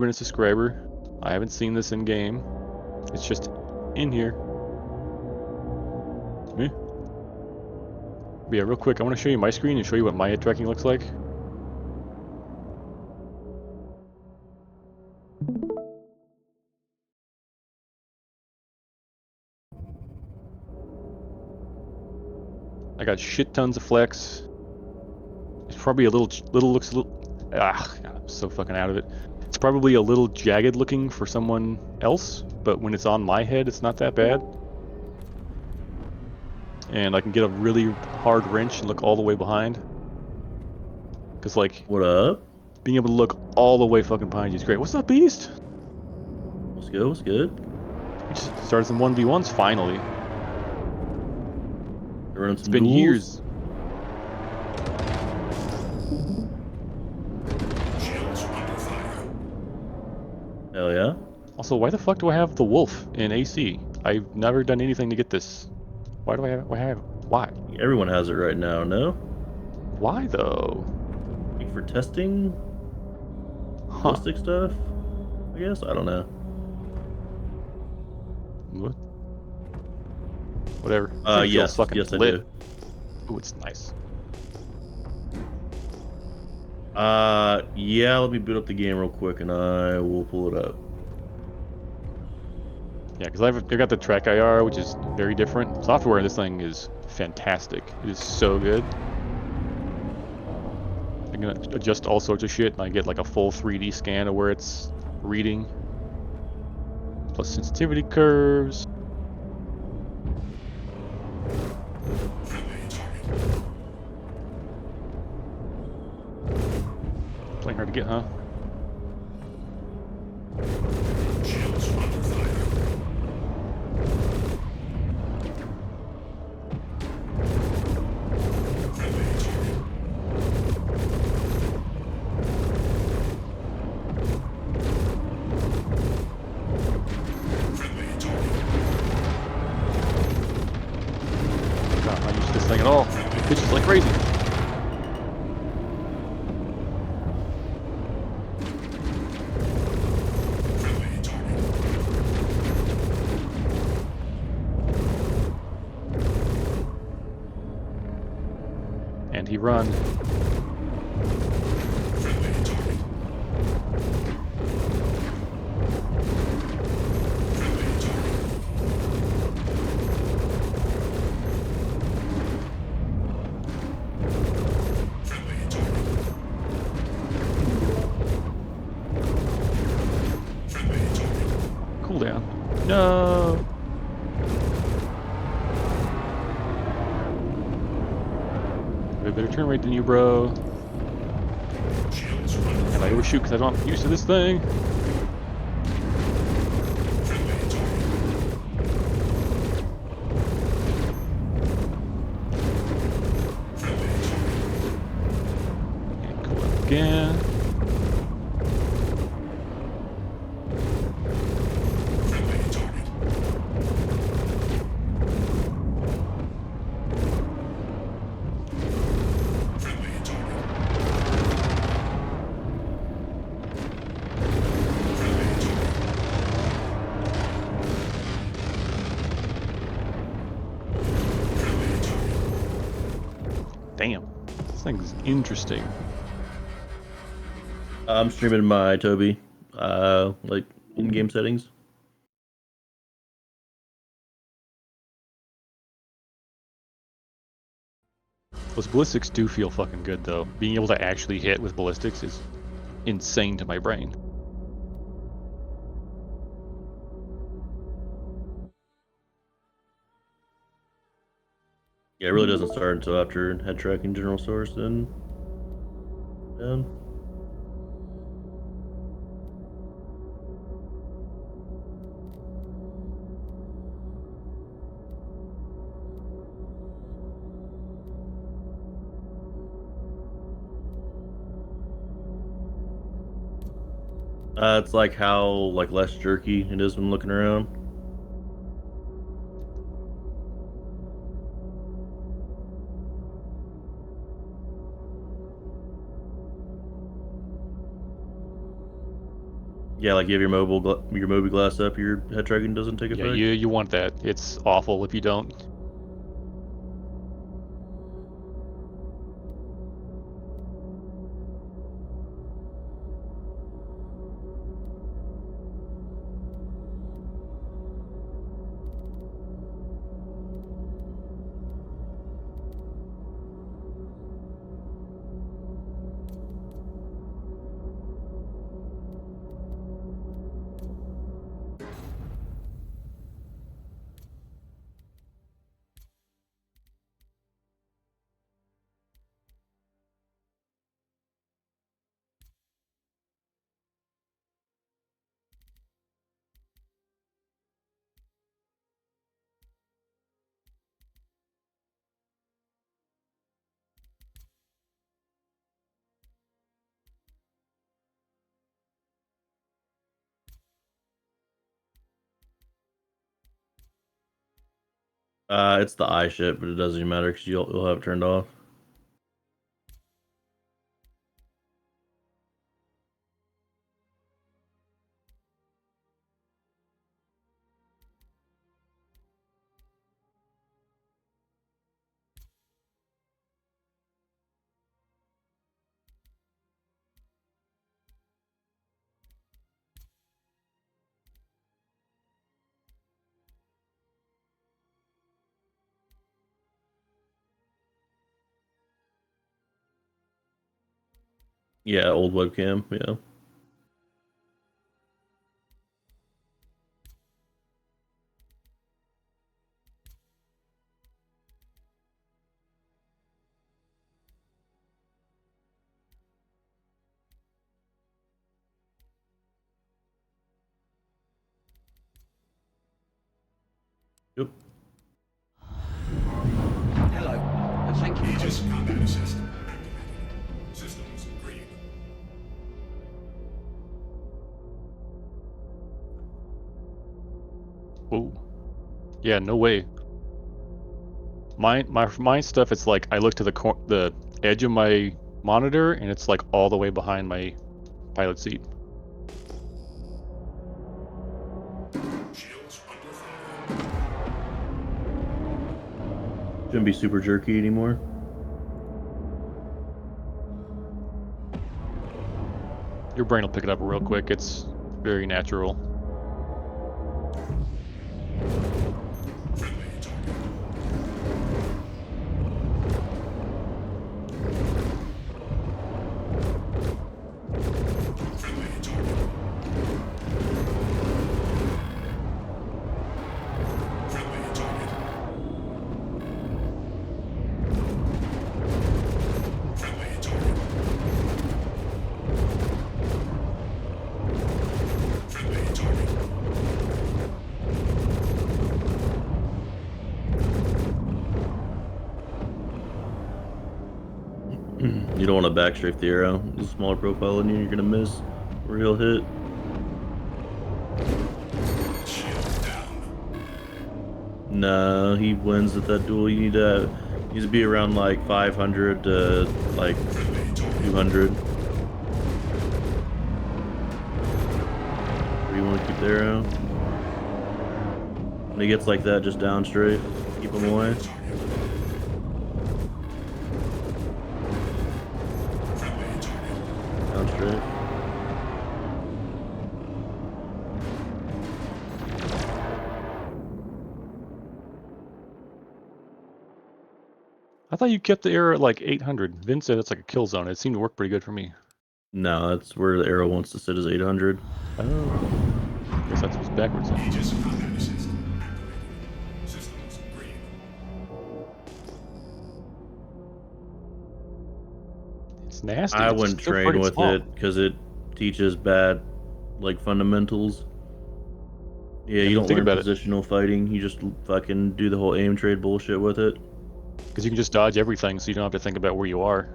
been a subscriber. I haven't seen this in game. It's just in here. Eh. But yeah, real quick, I want to show you my screen and show you what my head tracking looks like. I got shit tons of flex. It's probably a little looks a little. God, I'm so fucking out of it. It's probably a little jagged looking for someone else, but when it's on my head, it's not that bad. And I can get a really hard wrench and look all the way behind. Cause like, What up? being able to look all the way fucking behind you is great. What's up, Beast? What's good? What's good? We just started some 1v1s finally. You're running It's some been duels? years. Hell yeah. Also, why the fuck do I have the wolf in AC? I've never done anything to get this. Why do I have it? Why? Everyone has it right now, no? Why though? Like for testing? Huh. Ballistic stuff? I guess? I don't know. What? Whatever. This thing feels Yes. fucking Yes, I lit. do. Ooh, it's nice. Yeah, let me boot up the game real quick and I will pull it up. Yeah, because I've got the track IR, which is very different. Software in this thing is fantastic. It is so good. I can adjust all sorts of shit, and I get like a full 3D scan of where it's reading. Plus sensitivity curves. Playing hard to get, huh? God, I'm not used to this thing at all. It pitches like crazy. And he run. Cooldown. No. I have a better turn rate than you, bro. And I overshoot because I'm not used to this thing. And cool out again. Damn. This thing's interesting. I'm streaming my Toby, like in-game settings. Those ballistics do feel fucking good, though. Being able to actually hit with ballistics is insane to my brain. Yeah, it really doesn't start until after head tracking general source and down. It's like how like less jerky it is when looking around. Yeah, like you have your Moby glass up, your head tracking doesn't take Yeah, effect. you want that. It's awful if you don't. It's the eye shit, but it doesn't even matter because you'll have it turned off. Yeah, old webcam. Yeah. Yep. Hello, and thank you for Aegis combat assist activated. Systems green. Whoa. Yeah, no way. My stuff. It's like I look to the edge of my monitor, and it's like all the way behind my pilot seat. Shields under fire. Shouldn't be super jerky anymore. Your brain will pick it up real quick. It's very natural. Friendly target. Friendly target. Friendly target. Friendly target. Friendly target. You don't want to backstrafe the arrow. He's a smaller profile than you, you're gonna miss where he'll hit. Shield down. Nah, he wins at that duel. You need to be around like 500 to like Friendly target. 200. Where you want to keep the arrow. When he gets like that, just down strafe. Keep him away. Target. Friendly target. Down strafe. I thought you kept the error at like 800. Vin said it's like a kill zone. It seemed to work pretty good for me. No, that's where the arrow wants to sit is 800. Oh, guess that's what's backwards then. Aegis combat assist activated. Systems green. It's nasty. I It's wouldn't just so train friggin' with small. it because it teaches bad like fundamentals. Yeah, I you mean, don't think learn about it. positional fighting. You just fucking do the whole aim trade bullshit with it. Because you can just dodge everything, so you don't have to think about where you are.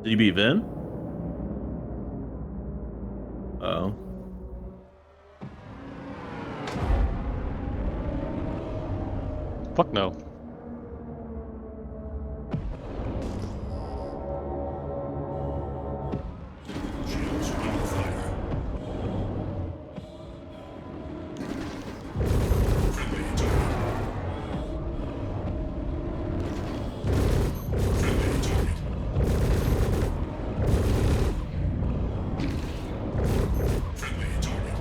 Did you beat Vin? Oh. Fuck no. Shields under fire. Friendly target. Friendly target. Friendly target.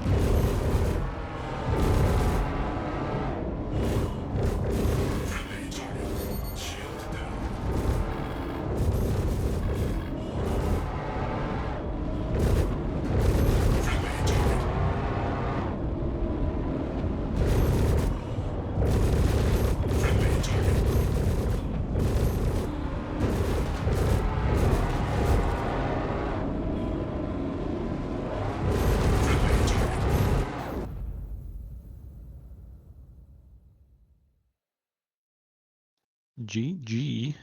Friendly target. Shield down. Friendly target. Friendly target. Friendly target. GG.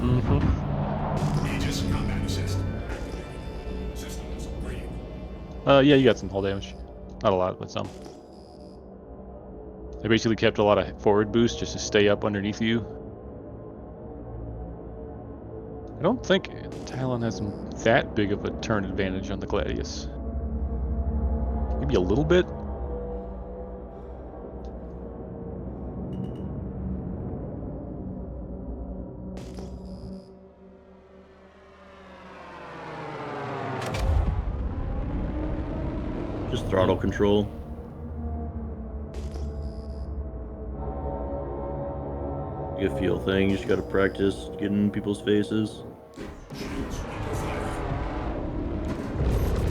Mm-hmm. Aegis combat assist. Systems green. Yeah, you got some hull damage. Not a lot, but some. They basically kept a lot of forward boost just to stay up underneath you. I don't think Talon has that big of a turn advantage on the Gladius. Maybe a little bit. Just throttle control. You can feel thing. You just gotta practice getting in people's faces. Shields under fire.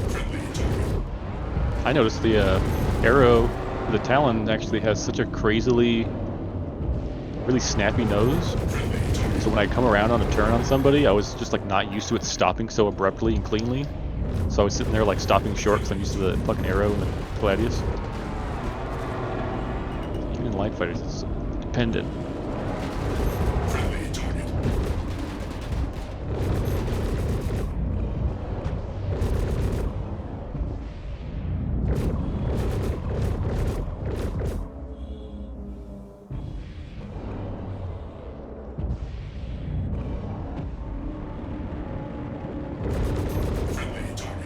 Friendly target. I noticed the arrow, the Talon actually has such a crazily, really snappy nose. So when I come around on a turn on somebody, I was just like not used to it stopping so abruptly and cleanly. So I was sitting there like stopping short because I'm used to the fucking arrow and the Gladius. Even in light fighters, it's dependent. Friendly target. Friendly target. Friendly target. Friendly target.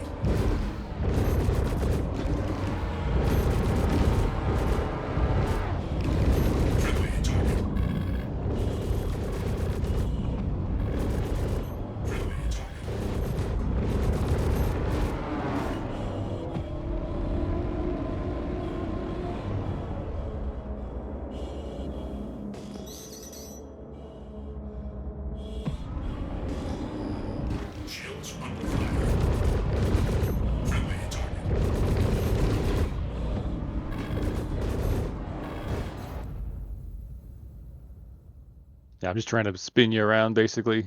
Shields under fire. Friendly target. Yeah, I'm just trying to spin you around basically,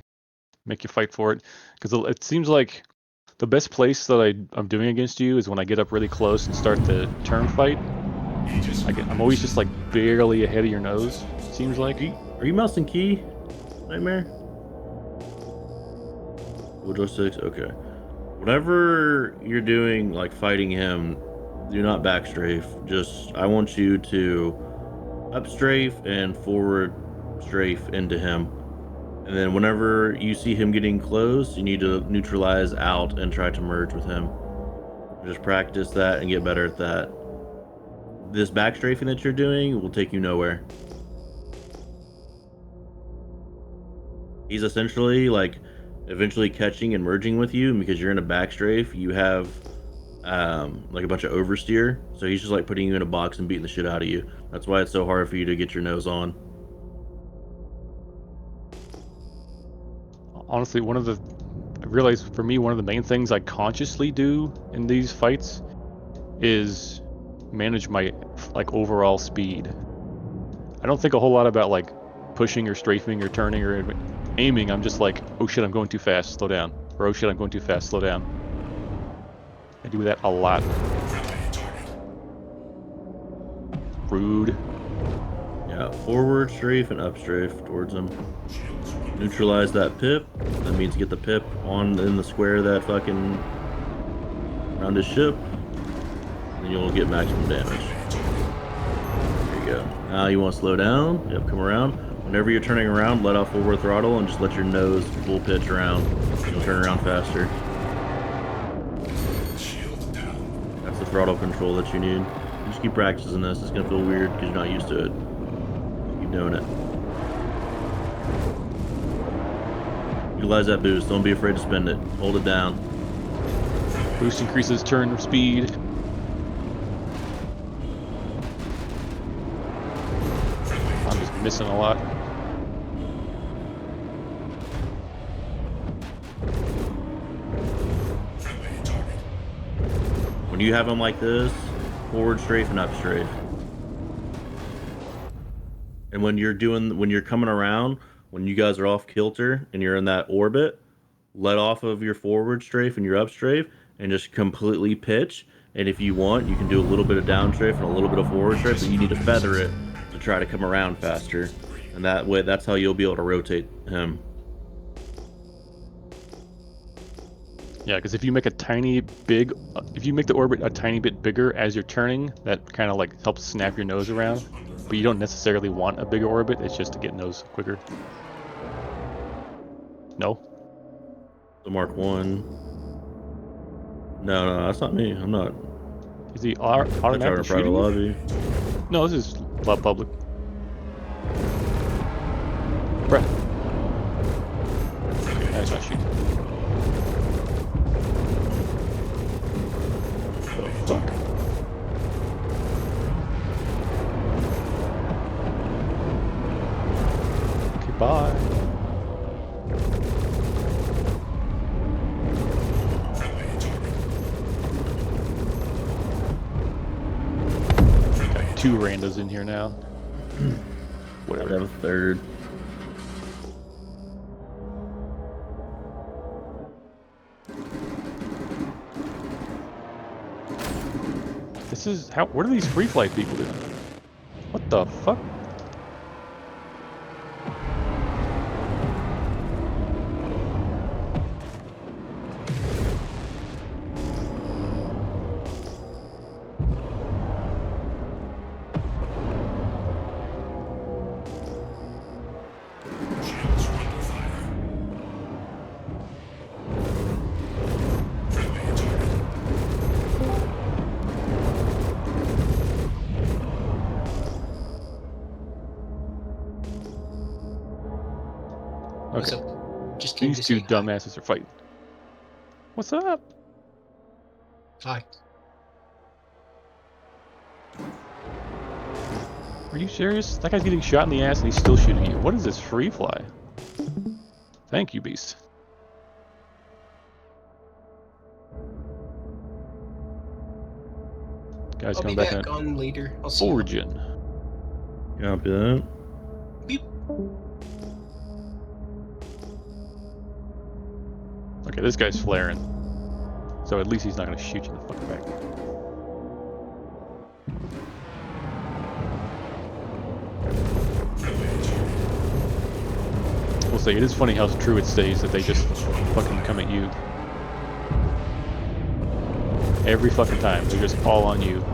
make you fight for it. Because it seems like the best place that I'm doing against you is when I get up really close and start the turn fight. Aegis I'm always just like barely ahead of your nose, it seems like. Are you mouse and key, Nightmare? Dual joysticks? Okay. Whenever you're doing, like, fighting him, do not backstrafe. Just, I want you to up strafe and forward strafe into him. And then whenever you see him getting close, you need to neutralize out and try to merge with him. Just practice that and get better at that. This backstrafing that you're doing will take you nowhere. He's essentially like eventually catching and merging with you, and because you're in a backstrafe, you have like a bunch of oversteer. So he's just like putting you in a box and beating the shit out of you. That's why it's so hard for you to get your nose on. Honestly, I realize for me, one of the main things I consciously do in these fights is manage my like overall speed. I don't think a whole lot about like pushing or strafing or turning or aiming. I'm just like, oh shit, I'm going too fast, slow down. Or oh shit, I'm going too fast, slow down. I do that a lot. Rude. Yeah, forward strafe and up strafe towards him. neutralize that pip. That means get the pip on in the square of that fucking around his ship. And you'll get maximum damage. There you go. Now you want to slow down. Yep, come around. Whenever you're turning around, let off forward throttle and just let your nose full pitch around. You'll turn around faster. Shield down. That's the throttle control that you need. Just keep practicing this. It's gonna feel weird because you're not used to it. Keep doing it. Utilize that boost. Don't be afraid to spend it. Hold it down. Boost increases turn speed. I'm just missing a lot. Friendly target. When you have them like this, forward strafe and up strafe. And when you're coming around, when you guys are off kilter and you're in that orbit, let off of your forward strafe and your up strafe and just completely pitch. And if you want, you can do a little bit of down strafe and a little bit of forward strafe, but you need to feather it to try to come around faster. And that way, that's how you'll be able to rotate him. Yeah, because if you make if you make the orbit a tiny bit bigger as you're turning, that kind of like helps snap your nose around. But you don't necessarily want a bigger orbit, it's just to get nose quicker. No? The Mark 1. No, that's not me. I'm not. Is he I tried automatically in private shooting you? lobby. No, this is public. Bruh. That's not shooting. The fuck? Okay, bye. Friendly target. Got 2 randos in here now. I'd Whatever. have a third. This is how. What are these free flight people doing? What the fuck? Shields under fire. Friendly target. What's Okay. up? Just came These to two say hi. dumbasses are fighting. What's up? Hi. Are you serious? That guy's getting shot in the ass and he's still shooting you. What is this free fly? Thank you, Beast. Guys I'll be coming back back on on later. I'll see you. Origin. Copy that. Beep. Okay, this guy's flaring. So at least he's not gonna shoot you in the fucking back. We'll say it is funny how true it stays that they just fucking come at you. Every fucking time. They're just all on you.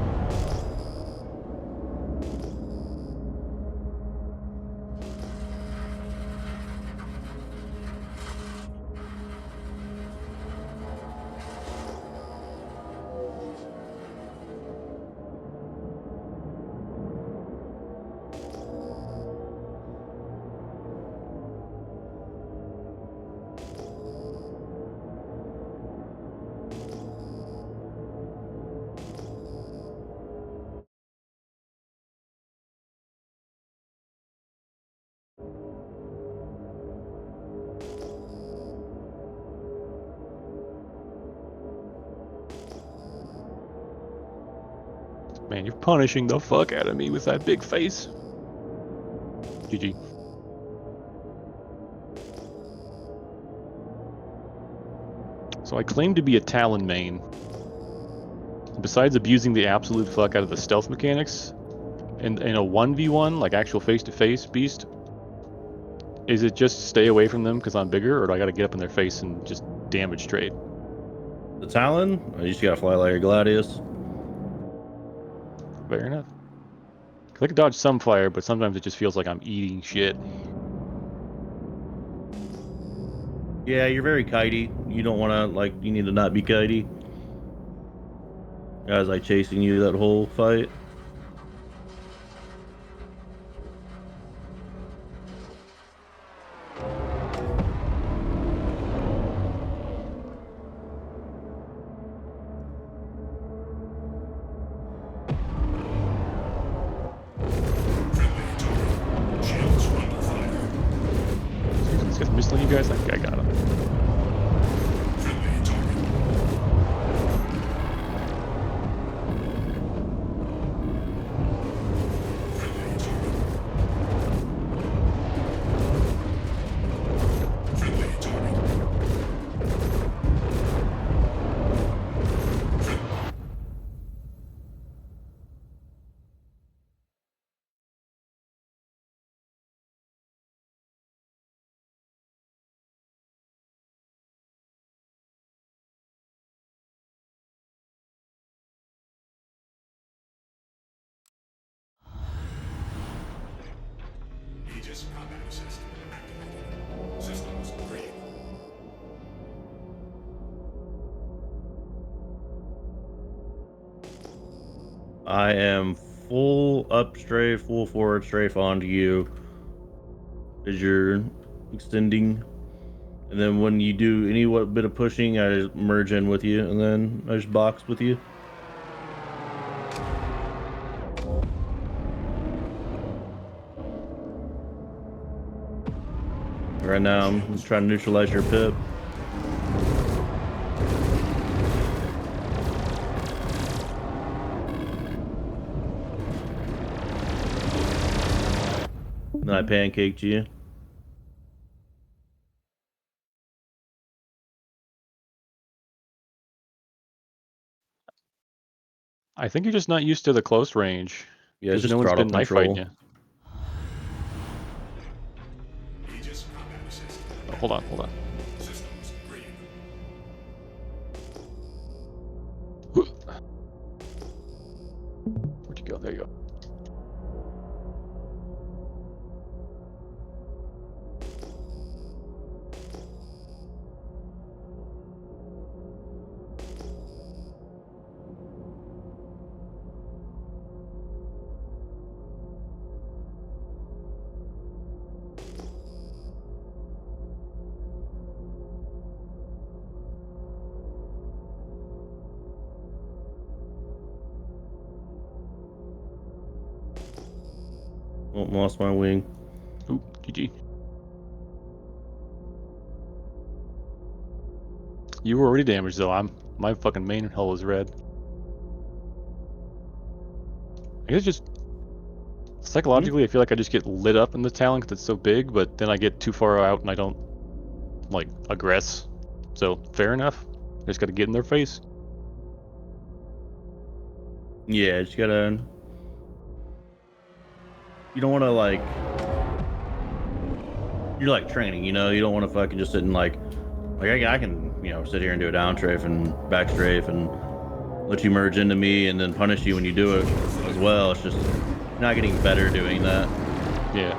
Man, you're punishing the fuck out of me with that big face. GG. So I claim to be a Talon main. Besides abusing the absolute fuck out of the stealth mechanics, in a 1v1, like actual face-to-face Beast, Is it just stay away from them because I'm bigger, or do I got to get up in their face and just damage straight? The Talon, you just gotta fly like a Gladius. Fair enough. 'Cause I can dodge some fire, but sometimes it just feels like I'm eating shit. Yeah, you're very kitey. You don't want to, like, you need to not be kitey. Guys like chasing you that whole fight. Shields under fire. This guy's missing you guys? I got him. Friendly target. Friendly target. Friendly target. Aegis combat assist activated. Systems green. I am full up strafe, full forward strafe onto you as you're extending. And then when you do any what bit of pushing, I just merge in with you, and then I just box with you. Right now, I'm trying to neutralize your pip. Then I pancaked you. I think you're just not used to the close range. Yeah, it's Because just no one's throttle been knife fighting control. you. Aegis combat assist. Oh, hold on, hold on. Systems green. Where'd you go? There you go. Oh, lost my wing. Ooh, GG. You were already damaged though. My fucking main hull is red. I guess just psychologically, I feel like I just get lit up in the Talon because it's so big, but then I get too far out and I don't like aggress. So fair enough. I just gotta get in their face. Yeah, just gotta. You don't want to like. You're like training, you know. You don't want to fucking just sit and like I can, you know, sit here and do a down strafe and back strafe and let you merge into me and then punish you when you do it as well. It's just not getting better doing that. Yeah.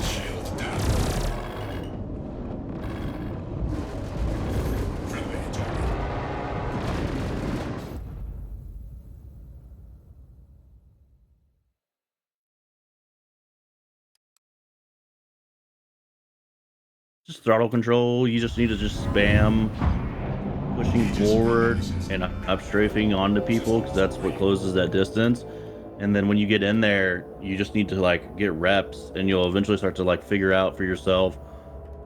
Shield down. Friendly target. Just throttle control. You just need to just spam pushing forward and up strafing onto people because that's what closes that distance. And then when you get in there, you just need to like get reps and you'll eventually start to like figure out for yourself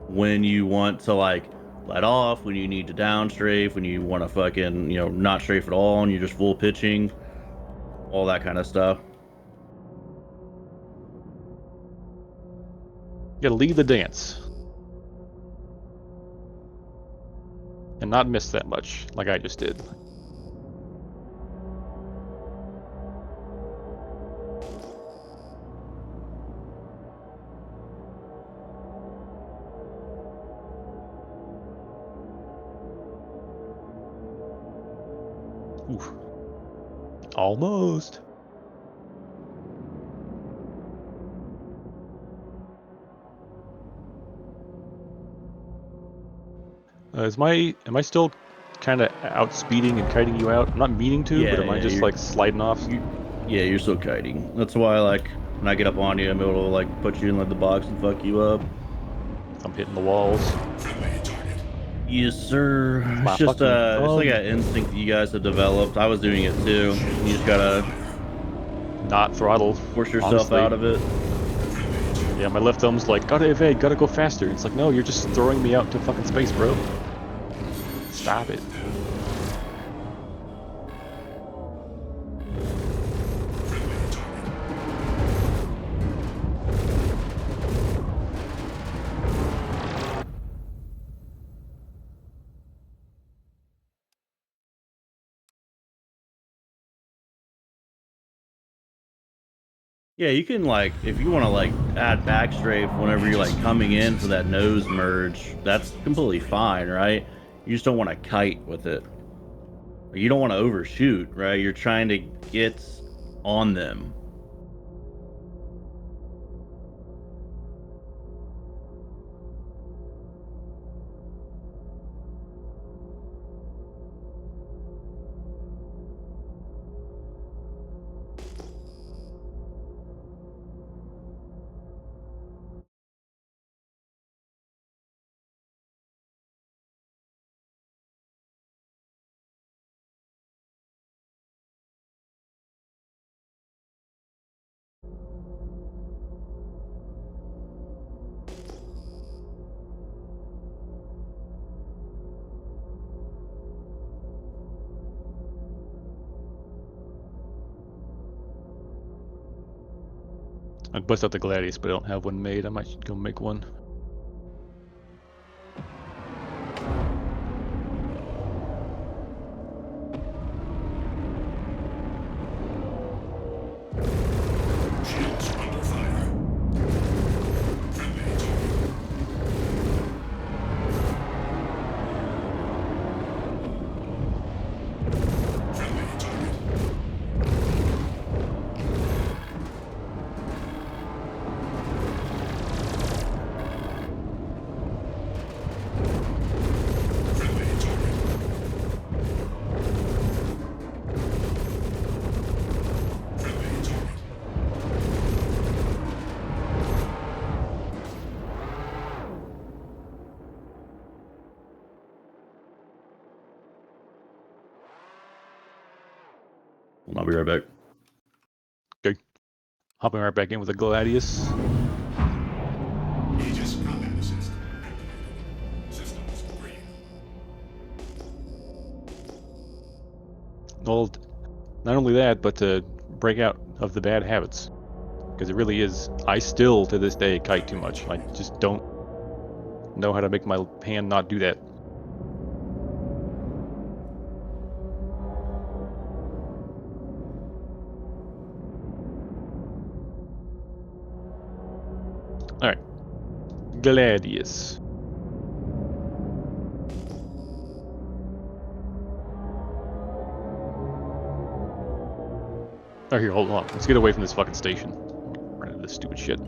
when you want to like let off, when you need to down strafe, when you want to fucking, you know, not strafe at all and you're just full pitching, all that kind of stuff. You gotta lead the dance. And not miss that much, like I just did. Oof. Almost. Am I still kind of outspeeding and kiting you out? I'm not meaning to, but am I just like sliding off? Yeah, you're still kiting. That's why, like, when I get up on you, I'm able to like put you in like the box and fuck you up. I'm hitting the walls. Yes, sir. My It's just fucking it's like thumb. an instinct that you guys have developed. I was doing it too. You just gotta Not throttle. force yourself Honestly. out of it. Yeah, my left thumb's like, gotta evade, gotta go faster. It's like, no, you're just throwing me out into fucking space, bro. Stop it. Yeah, you can like if you want to like add backstrafe whenever you're like coming in for that nose merge, that's completely fine, right? You just don't want to kite with it. You don't want to overshoot, right? You're trying to get on them. I bust out the Gladius, but I don't have one made. I might go make one. Shields under fire. Friendly target. Friendly target. Friendly target. Friendly target. I'll be right back. Okay. Hopping right back in with the Gladius. Aegis combat assist. Systems green. Well, not only that, but to break out of the bad habits. Because it really is, I still to this day kite too much. I just don't know how to make my hand not do that. Alright. Gladius. Oh, here, hold on. Let's get away from this fucking station. Run into this stupid shit.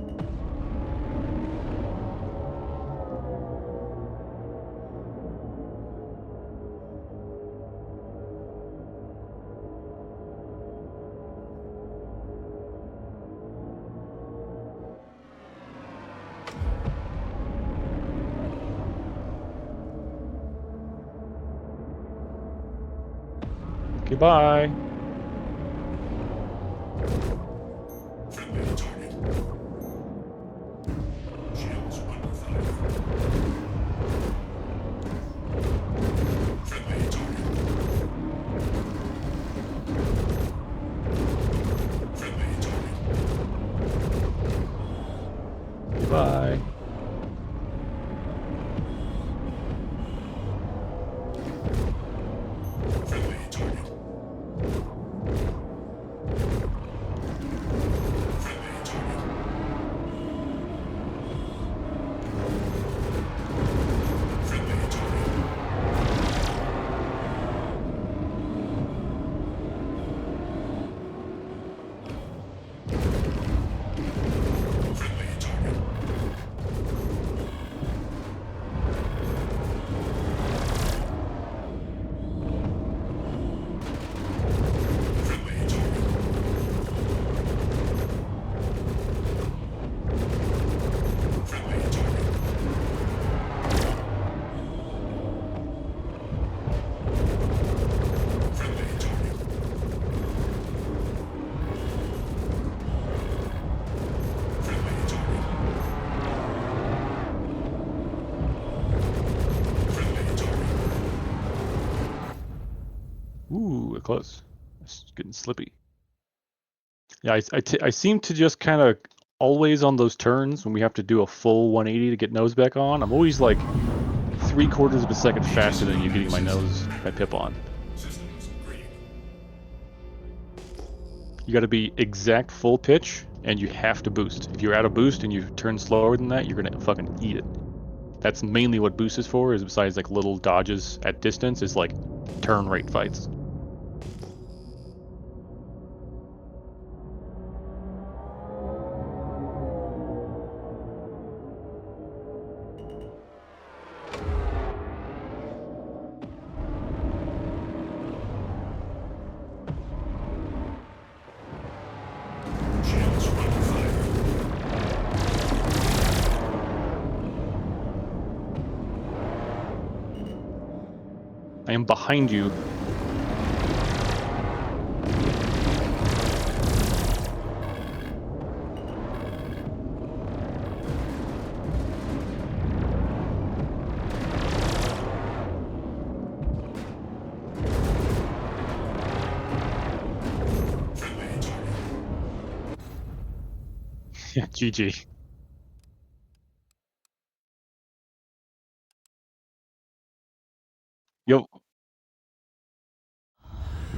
Okay, bye. Friendly target. Shields under fire. Friendly target. Friendly target. Goodbye. Friendly target. Friendly target. Friendly target. close. It's getting slippy. Yeah, I seem to just kind of always on those turns when we have to do a full 180 to get nose back on. I'm always like 3/4 of a second faster than you getting my pip on. Systems green. You got to be exact full pitch, and you have to boost. If you're out of boost and you turn slower than that, you're gonna fucking eat it. That's mainly what boost is for. Is besides like little dodges at distance, is like turn rate fights. Shields under fire. I am behind you. Friendly target. Yeah, GG. Yo,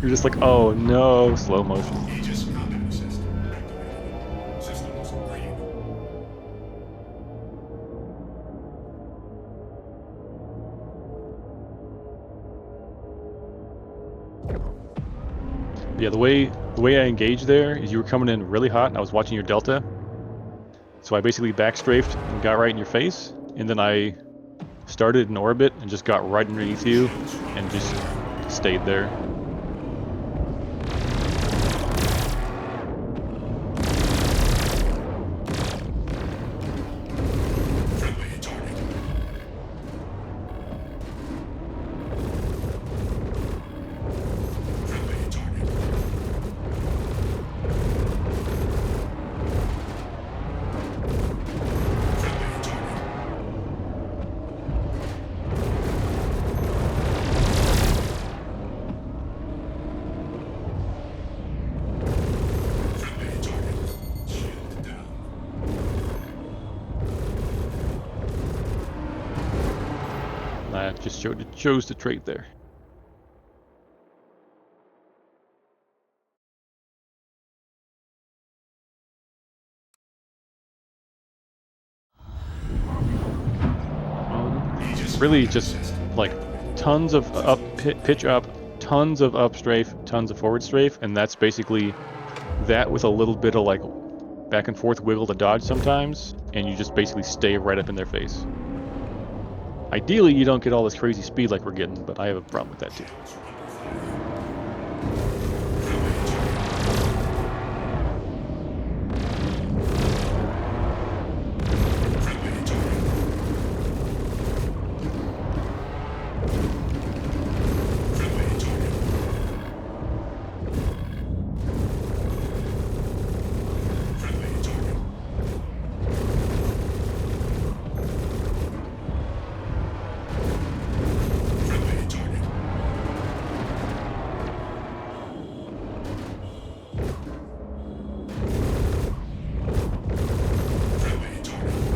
you're just like, oh no, slow motion. Aegis combat system activated. Systems green. Yeah, the way I engaged there is you were coming in really hot, and I was watching your delta. So I basically backstrafed and got right in your face, and then I started in orbit and just got right underneath you and just stayed there. Friendly target. Friendly target. Friendly target. Friendly target. Shield down. I just chose to trade there. Aegis Really combat just system like activated. tons of pitch up, tons of up strafe, tons of forward strafe, and that's basically that with a little bit of like back and forth wiggle to dodge sometimes, and you just basically stay right up in their face. Ideally, you don't get all this crazy speed like we're getting, but I have a problem with that too. Shields under fire. Friendly target. Friendly target. Friendly target. Friendly target. Friendly target. Friendly target.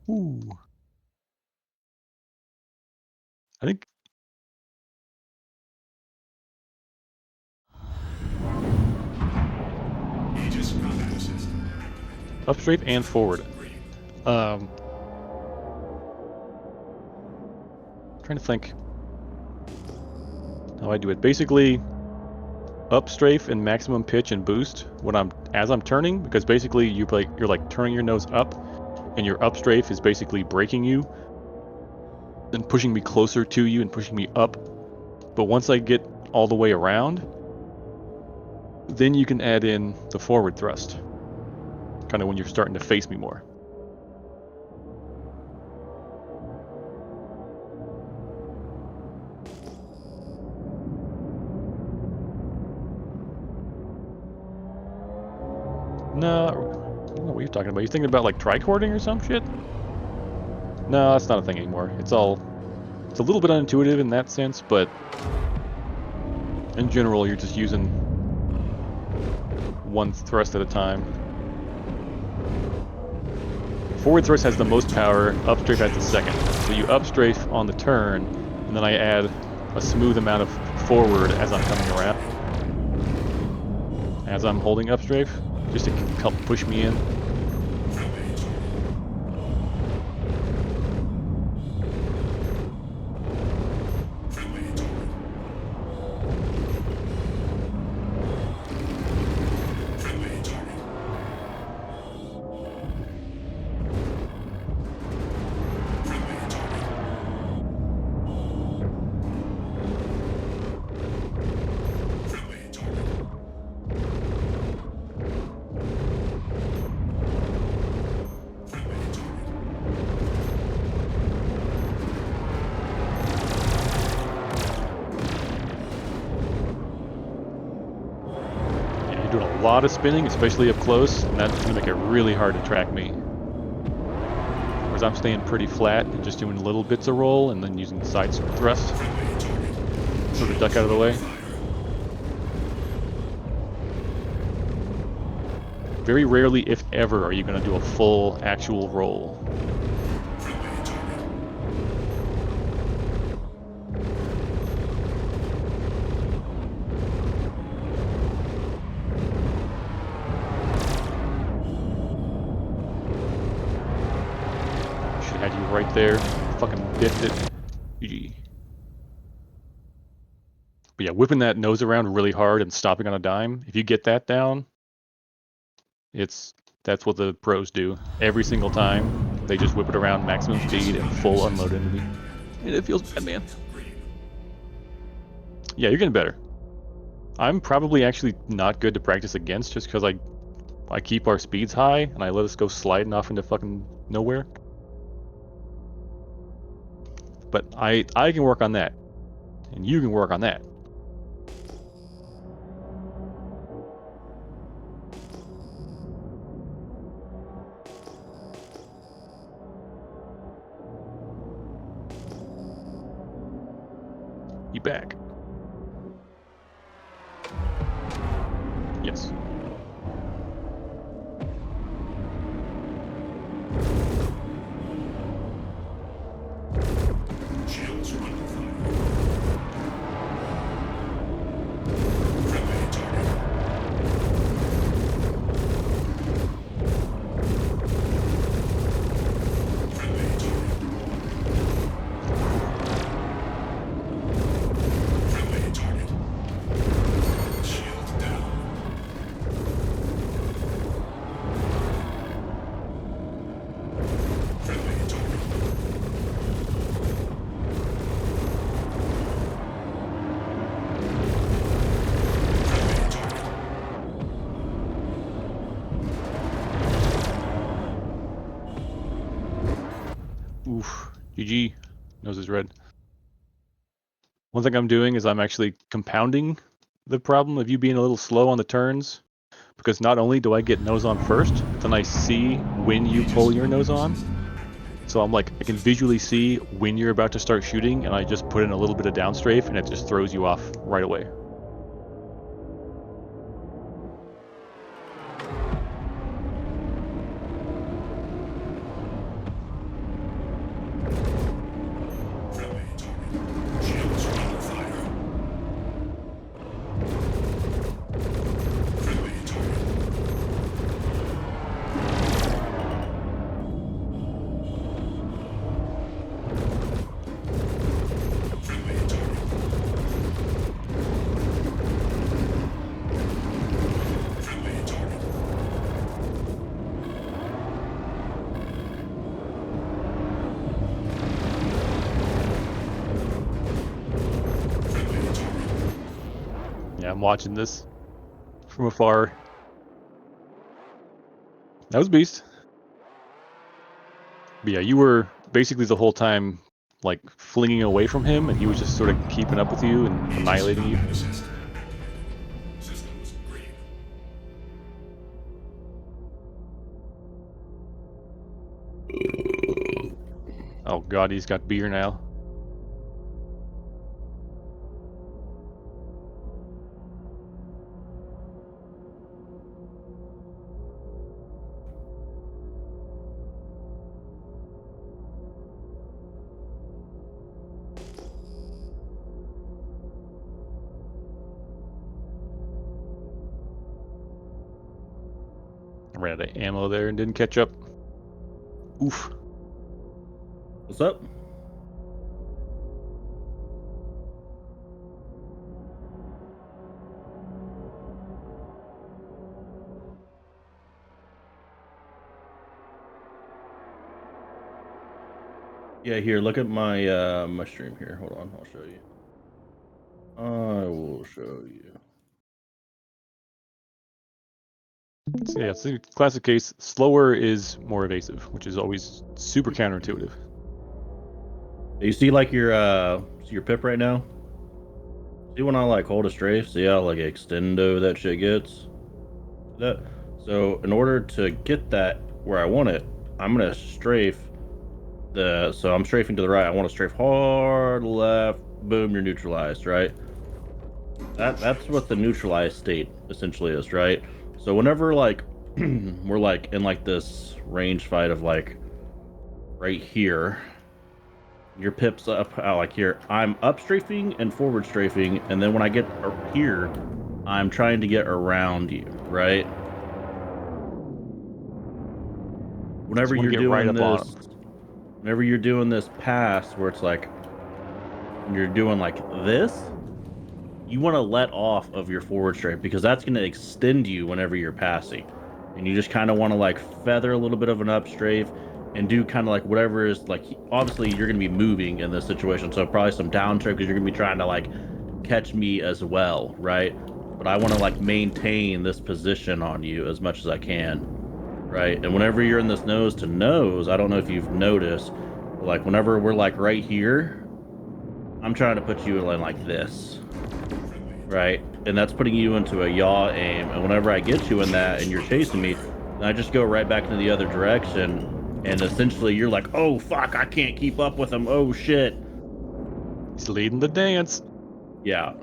Ooh. I think Aegis combat system activated. up strafe and forward. Systems green. Trying to think how I do it. Basically, up strafe and maximum pitch and boost when as I'm turning, because basically you're like turning your nose up, and your up strafe is basically braking you and pushing me closer to you and pushing me up. But once I get all the way around, then you can add in the forward thrust, kind of when you're starting to face me more. No, I don't know what you're talking about. You're thinking about like tricording or some shit? No, that's not a thing anymore. It's a little bit unintuitive in that sense, but in general, you're just using one thrust at a time. Forward thrust has the most power, upstrafe has the second. So you upstrafe on the turn, and then I add a smooth amount of forward as I'm coming around. As I'm holding upstrafe, just to help push me in. Doing a lot of spinning, especially up close, and that's going to make it really hard to track me. Whereas I'm staying pretty flat and just doing little bits of roll and then using the side thrust sort of duck out of the way. Very rarely, if ever, are you going to do a full actual roll. Had you right there, fucking biffed it. GG. But yeah, whipping that nose around really hard and stopping on a dime, if you get that down, that's what the pros do. Every single time, they just whip it around maximum speed and full unload into me. And it feels bad, man. Yeah, you're getting better. I'm probably actually not good to practice against just because I keep our speeds high and I let us go sliding off into fucking nowhere. But I can work on that. And you can work on that. You back. Yes. Shields are under fire. Oof. GG. Nose is red. One thing I'm doing is I'm actually compounding the problem of you being a little slow on the turns, because not only do I get nose on first, but then I see when you pull your nose on. So I'm like, I can visually see when you're about to start shooting, and I just put in a little bit of downstrafe, and it just throws you off right away. Shields are under fire. Yeah, I'm watching this from afar. That was Beast. But yeah, you were basically the whole time like flinging away from him, and he was just sort of keeping up with you and annihilating you. System. Systems green. God, he's got beer now. I ran out of ammo there and didn't catch up. Oof. What's up? Yeah, here, look at my my stream here. Hold on, I'll show you. I will show you. So yeah, it's a classic case. Slower is more evasive, which is always super counterintuitive. You see like see your pip right now? See when I like hold a strafe, see how like extendo that shit gets? That so in order to get that where I want it, I'm gonna strafe so I'm strafing to the right. I want to strafe hard left, boom, you're neutralized, right? That's what the neutralized state essentially is, right? So whenever like we're like in like this range fight of like right here, your pip's up out like here. I'm up strafing and forward strafing, and then when I get up here, I'm trying to get around you, right? Whenever wanna you're get right doing up on this, whenever you're doing this pass where it's like when you're doing like this, you want to let off of your forward strafe because that's going to extend you whenever you're passing. And you just kind of want to like feather a little bit of an up strafe and do kind of like whatever is like, obviously you're going to be moving in this situation. So probably some down strafe because you're going to be trying to like catch me as well, right? But I want to like maintain this position on you as much as I can, right? And whenever you're in this nose to nose, I don't know if you've noticed, but like whenever we're like right here, I'm trying to put you in like this, right? And that's putting you into a yaw aim. And whenever I get you in that and you're chasing me, then I just go right back into the other direction. And essentially you're like, oh, fuck, I can't keep up with him. Oh, shit. He's leading the dance. Yeah.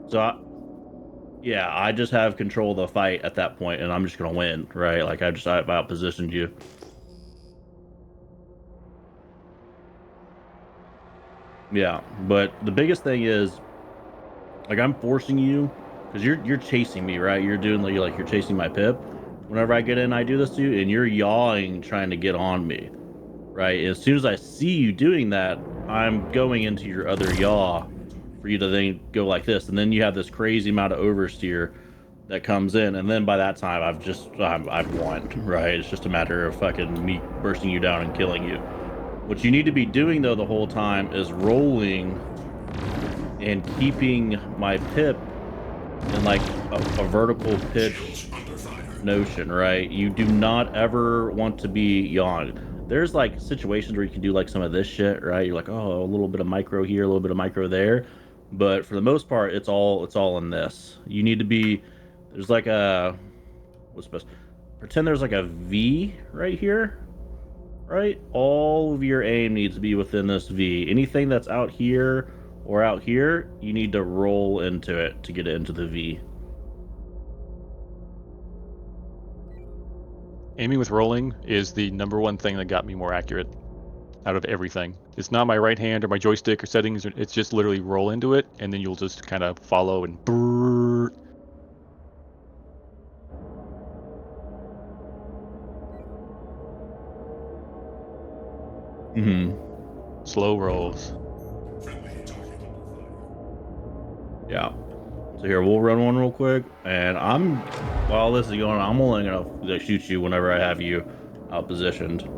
So, yeah, I just have control of the fight at that point, and I'm just going to win, right? Like, I've outpositioned you. Yeah, but the biggest thing is, like, I'm forcing you because you're chasing me, right? You're doing like you're chasing my pip. Whenever I get in, I do this to you, and you're yawing, trying to get on me, right? As soon as I see you doing that, I'm going into your other yaw for you to then go like this, and then you have this crazy amount of oversteer that comes in, and then by that time, I've won, right? It's just a matter of fucking me bursting you down and killing you. What you need to be doing though the whole time is rolling and keeping my pip in like a vertical pitch notion, right? You do not ever want to be yawing. There's like situations where you can do like some of this shit, right? You're like, oh, a little bit of micro here, a little bit of micro there, but for the most part, it's all in this. You need to be there's like a what's supposed pretend there's like a V right here, right? All of your aim needs to be within this V. Anything that's out here or out here, you need to roll into it to get it into the V. Aiming with rolling is the number one thing that got me more accurate out of everything. It's not my right hand or my joystick or settings. It's just literally roll into it, and then you'll just kind of follow and brrr. Mm-hmm. Slow rolls. Yeah. So here, we'll run one real quick, and while this is going on, I'm only gonna shoot you whenever I have you out positioned.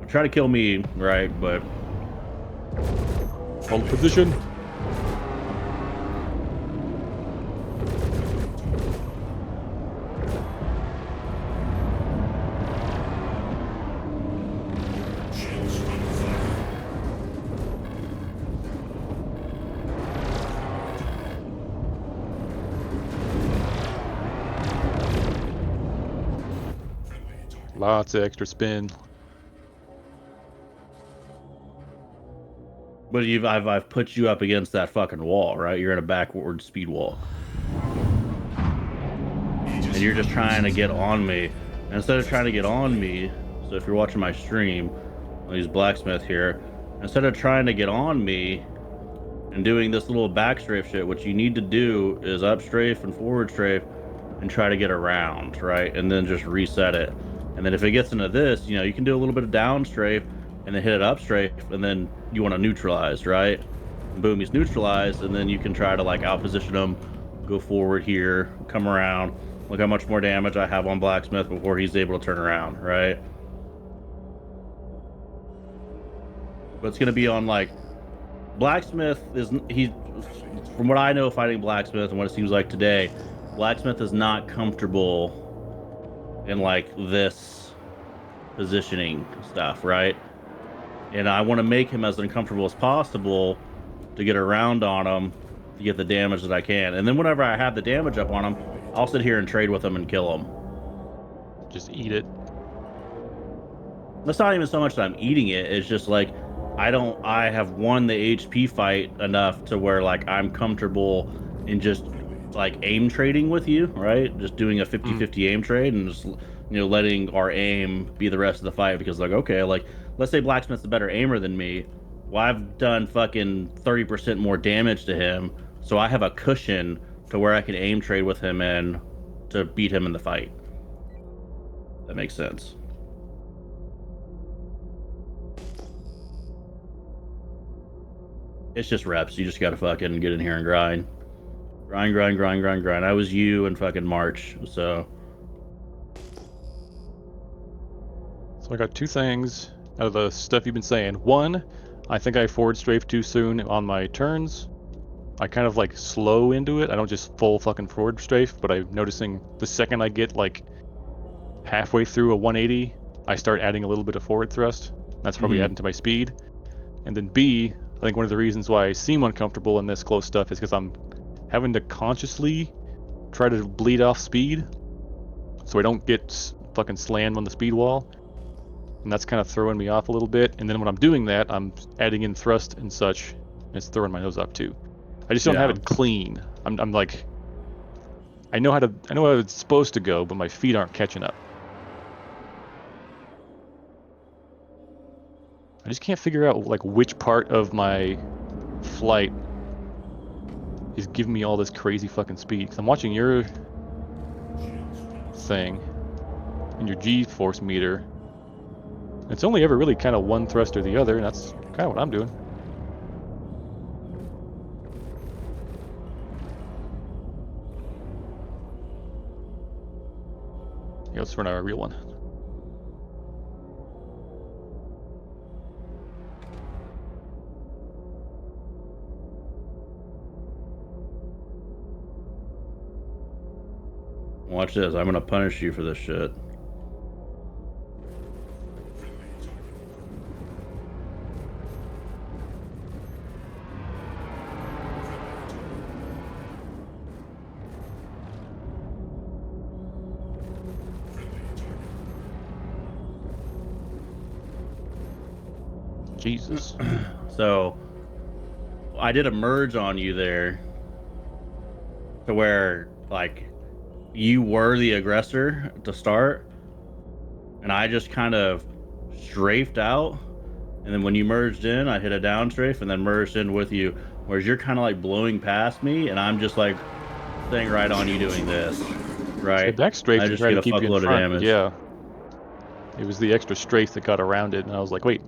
Try to kill me, right? But Hold position. Lots of extra spin. But I've put you up against that fucking wall, right? You're in a backward speed walk, and you're just trying to get on me. And instead of trying to get on me, so if you're watching my stream, I'll use blacksmith here. Instead of trying to get on me and doing this little back strafe shit, what you need to do is up strafe and forward strafe and try to get around, right? And then just reset it. And then if it gets into this, you know, you can do a little bit of down strafe and then hit it up strafe, and then you want to neutralize, right? And boom, he's neutralized, and then you can try to like outposition him, go forward here, come around. Look how much more damage I have on blacksmith before he's able to turn around, right? But it's gonna be on like blacksmith is he from what I know fighting blacksmith and what it seems like today, blacksmith is not comfortable in like this positioning stuff, right? And I want to make him as uncomfortable as possible to get around on him to get the damage that I can. And then whenever I have the damage up on him, I'll sit here and trade with him and kill him. Just eat it. It's not even so much that I'm eating it, it's just like I have won the HP fight enough to where like I'm comfortable in just like aim trading with you, right? Just doing a 50-50 aim trade and just, you know, letting our aim be the rest of the fight, because like, okay, like let's say blacksmith's a better aimer than me. Well, I've done fucking 30% more damage to him, so I have a cushion to where I can aim trade with him and to beat him in the fight. That makes sense. It's just reps. You just gotta fucking get in here and grind. Grind. I was you in fucking March, so. So I got two things out of the stuff you've been saying. One, I think I forward strafe too soon on my turns. I kind of like slow into it. I don't just full fucking forward strafe, but I'm noticing the second I get like halfway through a 180, I start adding a little bit of forward thrust. That's probably adding to my speed. And then B, I think one of the reasons why I seem uncomfortable in this close stuff is because I'm having to consciously try to bleed off speed so I don't get fucking slammed on the speed wall. And that's kind of throwing me off a little bit. And then when I'm doing that, I'm adding in thrust and such. And it's throwing my nose up too. I just don't have it clean. I'm like, I know how it's supposed to go, but my feet aren't catching up. I just can't figure out like which part of my flight is giving me all this crazy fucking speed. Cause I'm watching your thing and your G-force meter. It's only ever really kind of one thrust or the other, and that's kind of what I'm doing. Yeah, let's run our real one. Watch this. I'm gonna punish you for this shit. Jesus. So I did a merge on you there to where like you were the aggressor to start, and I just kind of strafed out, and then when you merged in, I hit a down strafe and then merged in with you, whereas you're kind of like blowing past me and I'm just like staying right on you doing this, right? So back strafe I to just try get to a keep you in fuckload of front. damage. Yeah. It was the extra strafe that got around it, and I was like, wait.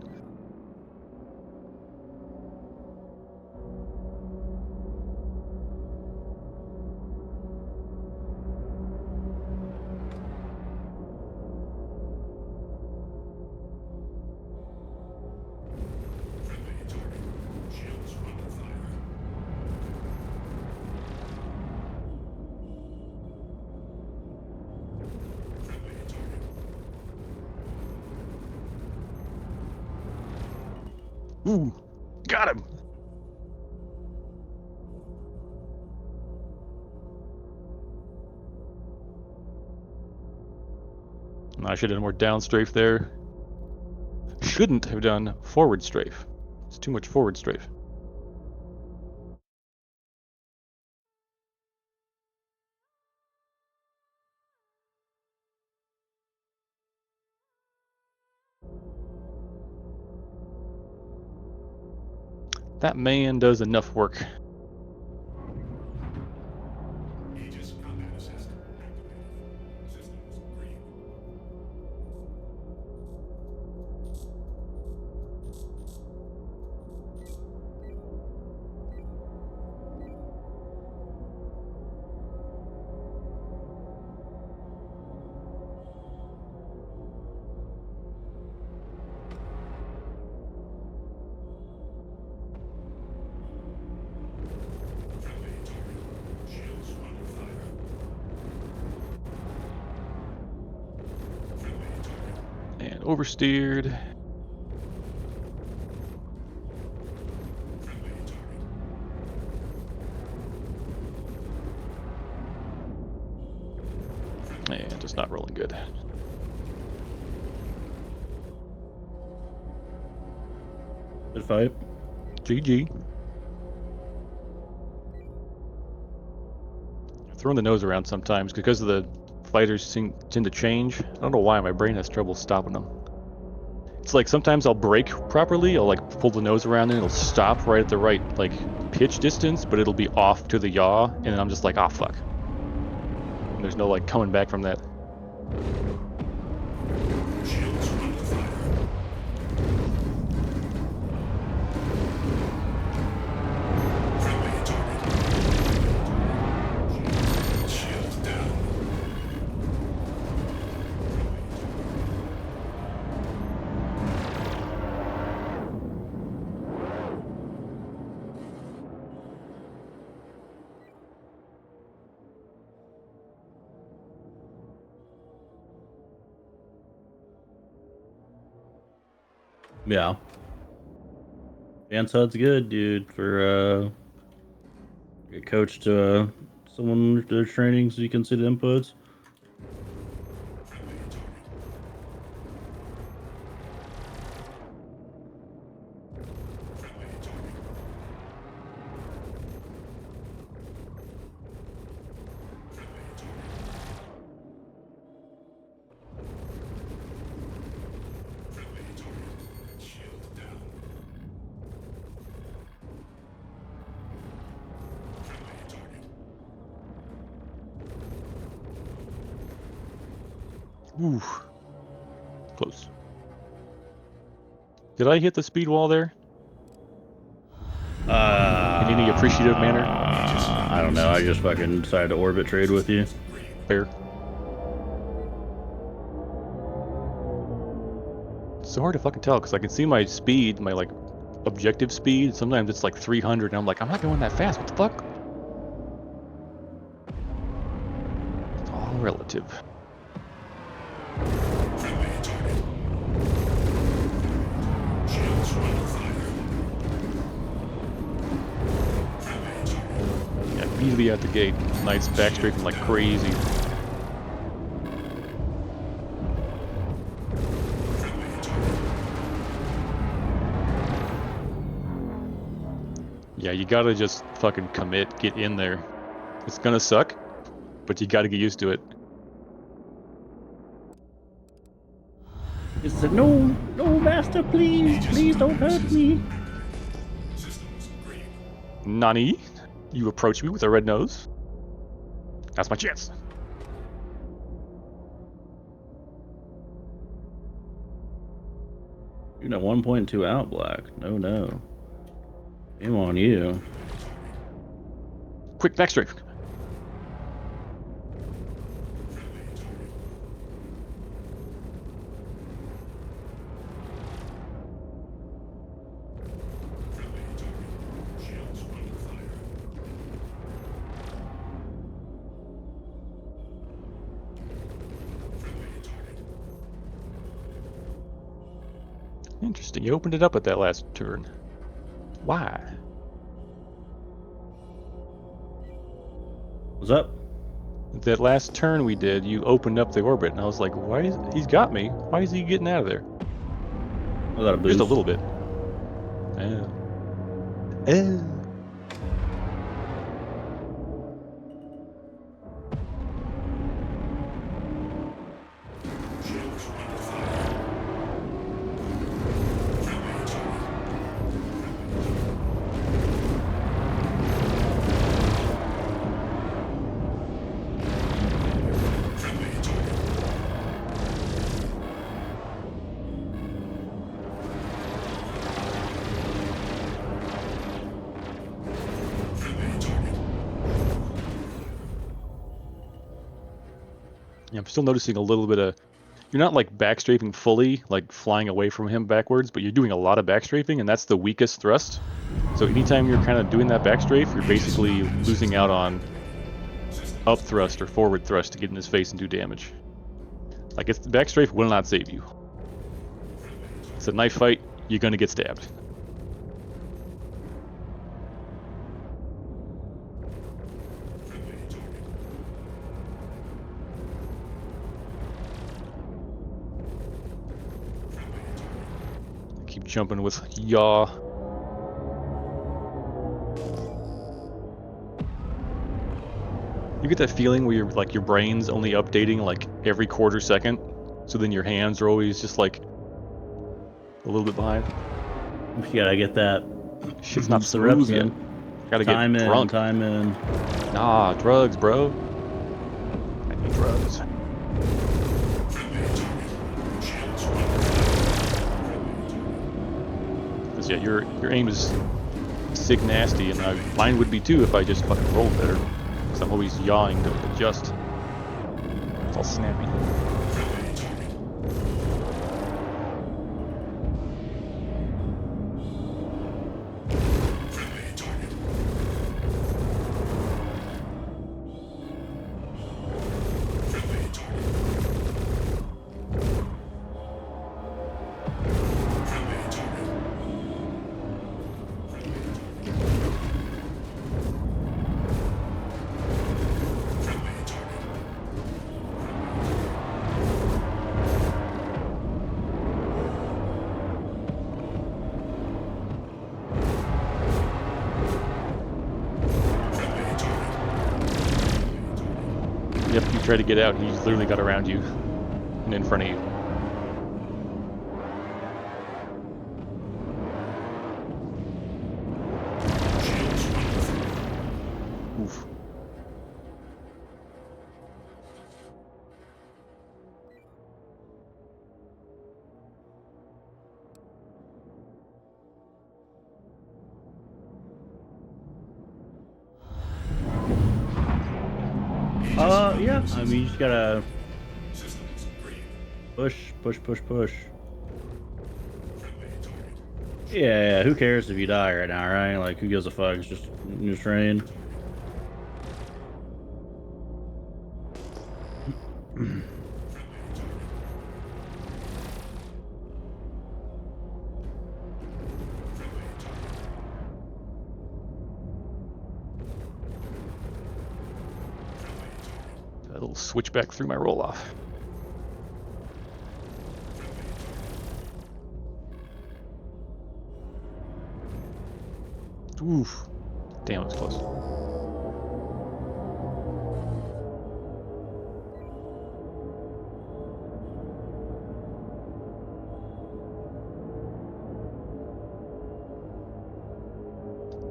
Shields under fire. Friendly target. Ooh, got him. I should have done more down strafe there. Shouldn't have done forward strafe. It's too much forward strafe. That man does enough work. Aegis combat assist activated. Systems green. Friendly target. Shields under fire. Friendly target. And oversteered. Friendly target. And just not rolling good. Good fight. GG. Throwing the nose around sometimes because of the fighters tend to change. I don't know why my brain has trouble stopping them. It's like sometimes I'll brake properly, I'll like pull the nose around and it'll stop right at the right like pitch distance, but it'll be off to the yaw, and then I'm just like, ah, fuck. And there's no like coming back from that. Shields under fire. Friendly target. Shields down. Yeah. Dance HUD's good, dude, for your coach to someone with their training so you can see the inputs. Friendly target. Friendly target. Friendly target. Friendly target. Shield down. Friendly target. Ooh. Close. Did I hit the speed wall there? In any appreciative manner? I don't know. I just fucking decided to orbit trade with you. Fair. It's so hard to fucking tell because I can see my speed, my like objective speed. Sometimes it's like 300 and I'm like, I'm not going that fast. What the fuck? It's all relative. Friendly target. Shields under fire. Friendly target. Yeah, immediately out the gate, Knight's backstrafing like crazy. Friendly target. Yeah, you gotta just fucking commit, get in there. It's gonna suck, but you gotta get used to it. He said, no, master, please don't hurt me. Systems green. Nani? You approach me with a red nose? That's my chance. You're at 1.2 out, Black. No. Shame on you. Quick backstrafe. Shields under fire. Friendly target. Interesting. You opened it up at that last turn. Why? What's up? That last turn we did, you opened up the orbit, and I was like, why is he's got me? Why is he getting out of there? I got a boost. Just a little bit. Oh. Oh. Shields redefined. Friendly target. Friendly target. Friendly target. Yeah, I'm still noticing a little bit of. You're not like backstrafing fully, like flying away from him backwards, but you're doing a lot of backstrafing, and that's the weakest thrust. So anytime you're kind of doing that backstrafe, you're basically losing out on Systems up thrust or forward thrust to get in his face and do damage. Like it's the backstrafe will not save you. It's a knife fight. You're gonna get stabbed. friendly target. Friendly target. Keep jumping with yaw. You get that feeling where you're like your brain's only updating like every quarter second, so then your hands are always just like a little bit behind. You gotta get that. Shit's not the reps smooth yet. in. Gotta Time get in, drunk. time in. Nah, drugs, bro. I need drugs. Friendly target. Shields redefined. Cause yeah, your aim is sick nasty, and mine would be too if I just fucking rolled better. Cause I'm always yawing to adjust. It's all snappy. Friendly target. Friendly target. Friendly target. Friendly target. Friendly target. Friendly target. Yep, you try to get out, he's literally got around you and in front of you. Shields redefined. Oof. Yeah. I mean, you just gotta Systems green. push, push, push, push. Friendly target. Yeah. Who cares if you die right now, right? Like, who gives a fuck? It's just new train. A little switchback through my roll off. Oof. Damn, it was close.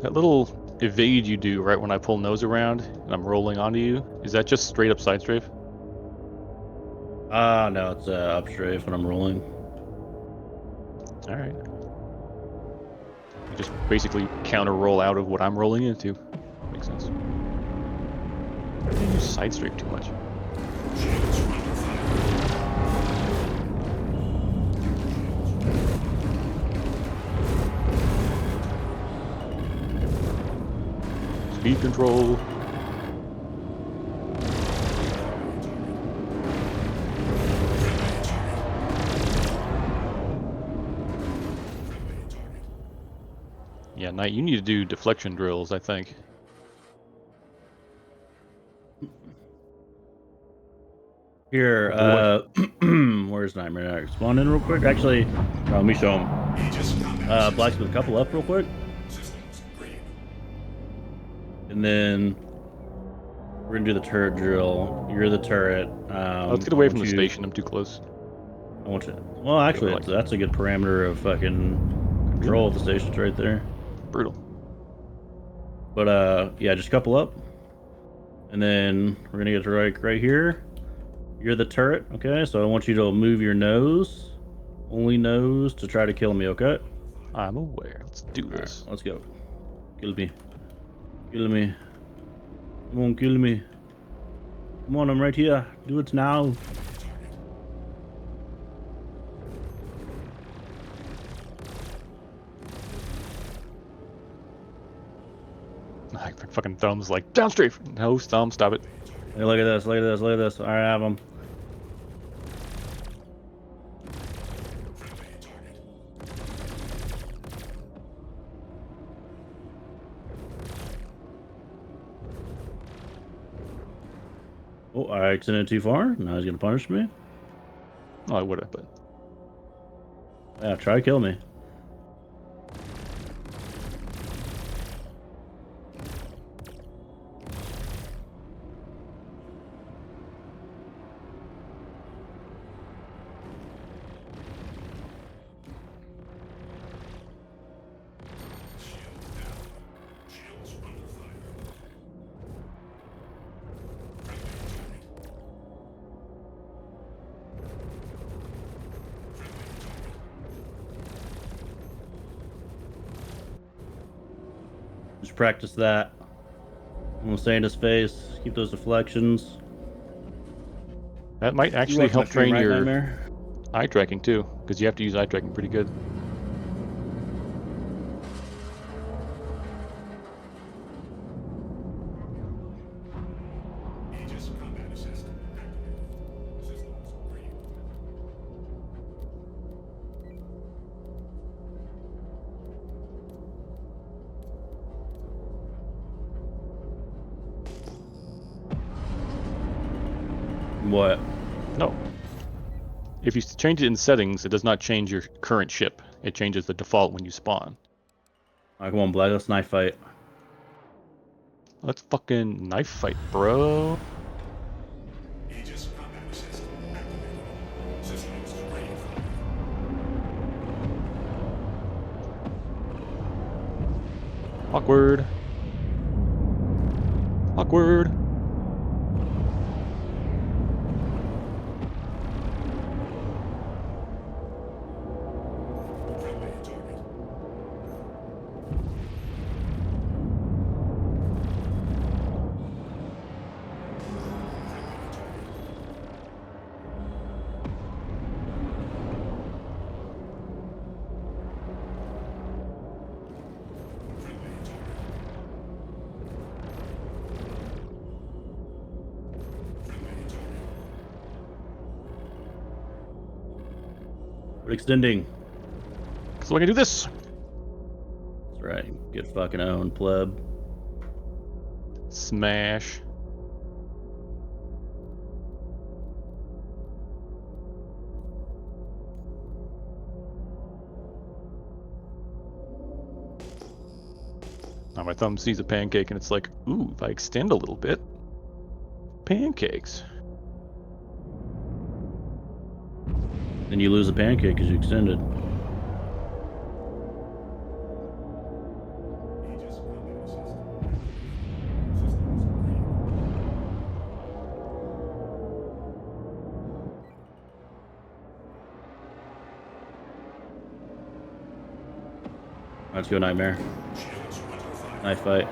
That little evade you do right when I pull nose around and I'm rolling onto you, is that just straight up side strafe? No, it's up strafe when I'm rolling. Alright. You just basically counter roll out of what I'm rolling into. Makes sense. I didn't use side strafe too much. Shields redefined. Speed control. Yeah, Knight, you need to do deflection drills, I think. Here, Like a where Where's Nightmare? Spawn in real quick. Actually, let me show him. Aegis combat Blacksmith, a couple up real quick, systems green. and then we're gonna do the turret drill. You're the turret. Let's get away from the station. I'm too close. I want you. Well, actually, like- that's a good parameter of fucking control of the stations right there. Brutal. But yeah, just a couple up, and then we're gonna get to right here. You're the turret, okay? So I want you to move your nose, only nose, to try to kill me, okay? I'm aware. Let's do All right, this. let's go. Kill me. Kill me. Come on, kill me. Come on, I'm right here. Do it now. My fucking thumb's like down straight. No, thumb, stop it. Hey, look at this, look at this, look at this. All right, I have him. Friendly target. Oh, I extended too far. Now he's gonna punish me. Oh, I would have, but Yeah, try to kill me. Shield down. Shields under fire. Friendly target. Friendly target. Just practice that. I'm gonna stay in his face. Keep those deflections. that might You actually watch my help stream, train right, your Nightmare? eye tracking too, because you have to use eye tracking pretty good. Aegis combat assist activated. Systems green. What? No. If you change it in settings, it does not change your current ship. It changes the default when you spawn. Alright, come on, Black. Let's knife fight. Let's fucking knife fight, bro. Aegis combat assist activated. Systems green. Awkward. Awkward. Friendly target. Friendly target. Friendly target. Friendly target. We're extending. So I can do this. That's right. Get fucking owned, pleb. Smash. Now my thumb sees a pancake and it's like, ooh, if I extend a little bit, pancakes. Then you lose a pancake because you extended. Aegis combat assist. Systems green. Let's go, Nightmare. Shields under fire. Knife fight.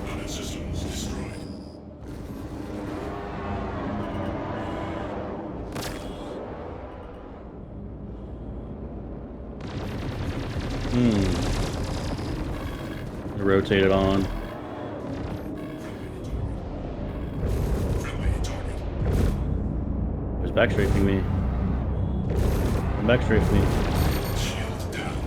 None systems destroyed. Rotate it on. Friendly target. Who's backstrafing me? I'm backstrafing me. Shield down.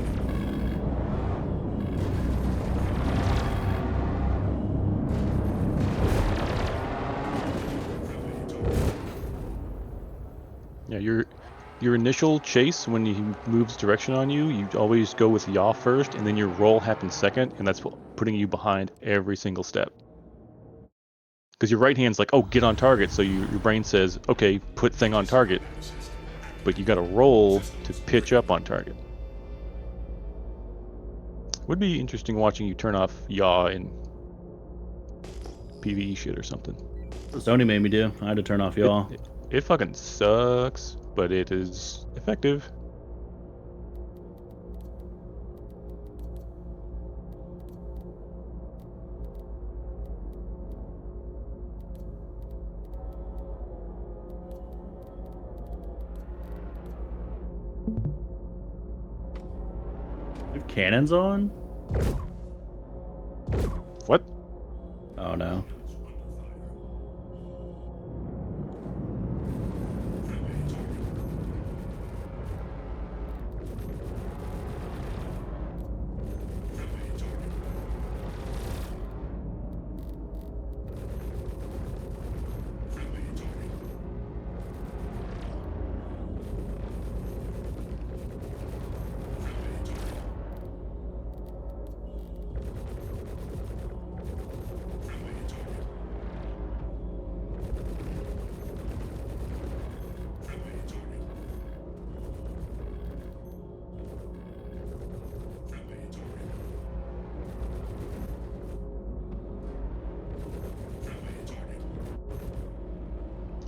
Yeah, your initial chase when he moves direction on you, you always go with yaw first, and then your roll happens second, and that's putting you behind every single step. Because your right hand's like, oh, get on target, so your brain says, okay, put thing on target, but you got to roll to pitch up on target. Would be interesting watching you turn off yaw in PvE shit or something. That's what Sony made me do. I had to turn off y'all. It fucking sucks, but it is effective. You have cannons on? What? Oh no.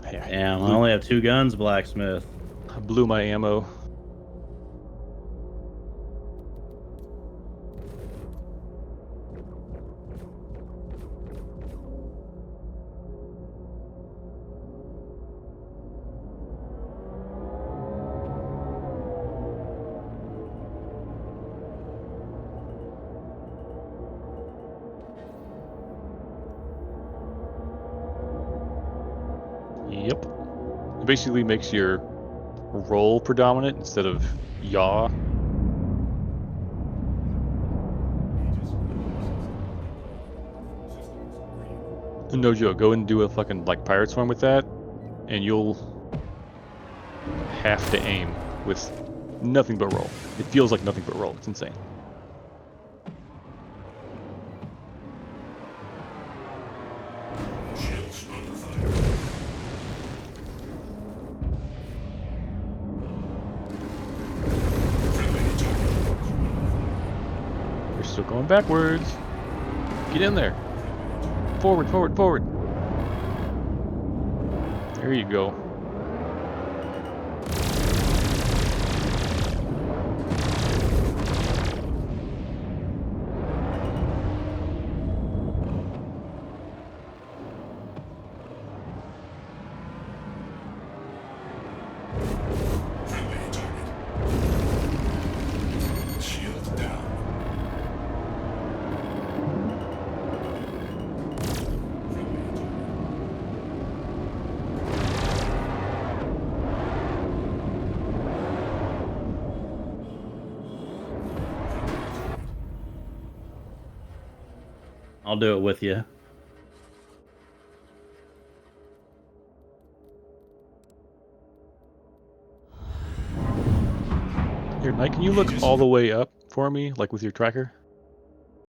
Hey, Damn, I only have 2 guns, blacksmith. I blew my ammo. Yep. It basically makes your roll predominant instead of yaw. No joke, go and do a fucking like pirate swarm with that, and you'll have to aim with nothing but roll. It feels like nothing but roll. It's insane. Shields under fire. You're still going backwards. Get in there. Forward, forward, forward. There you go. Friendly target. Shield down. I'll do it with you. Here, Mike, can you look all the way up for me, like with your tracker?